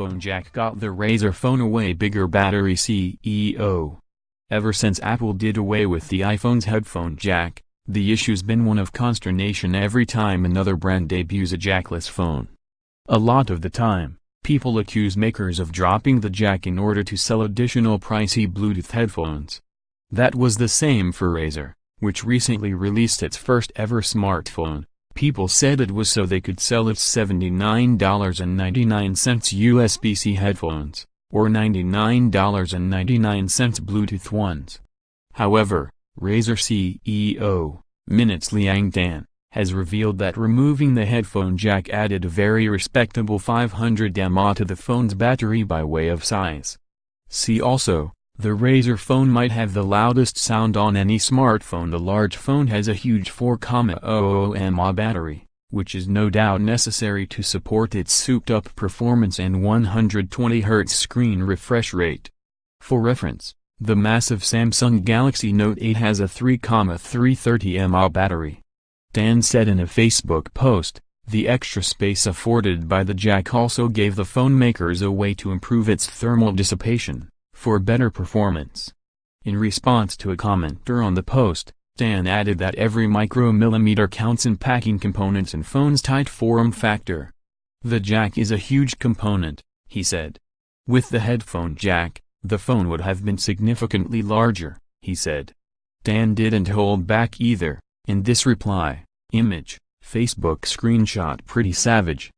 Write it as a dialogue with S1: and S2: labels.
S1: headphone jack got the Razer phone away. Bigger battery CEO. Ever since Apple did away with the iPhone's headphone jack, the issue's been one of consternation every time another brand debuts a jackless phone. A lot of the time, people accuse makers of dropping the jack in order to sell additional pricey Bluetooth headphones. That was the same for Razer, which recently released its first ever smartphone. People said it was so they could sell its $79.99 USB-C headphones, or $99.99 Bluetooth ones. However, Razer CEO, Min-Liang Tan, has revealed that removing the headphone jack added a very respectable 500 mAh to the phone's battery by way of size. See also, the Razer phone might have the loudest sound on any smartphone. The large phone has a huge 4,00 mAh battery, which is no doubt necessary to support its souped-up performance and 120Hz screen refresh rate. For reference, the massive Samsung Galaxy Note 8 has a 3,330 mAh battery. Tan said in a Facebook post, the extra space afforded by the jack also gave the phone makers a way to improve its thermal dissipation, for better performance. In response to a commenter on the post, Tan added that every micromillimeter counts in packing components in phone's tight form factor. The jack is a huge component, he said. With the headphone jack, the phone would have been significantly larger, he said. Tan didn't hold back either. In this reply, image, Facebook screenshot pretty savage.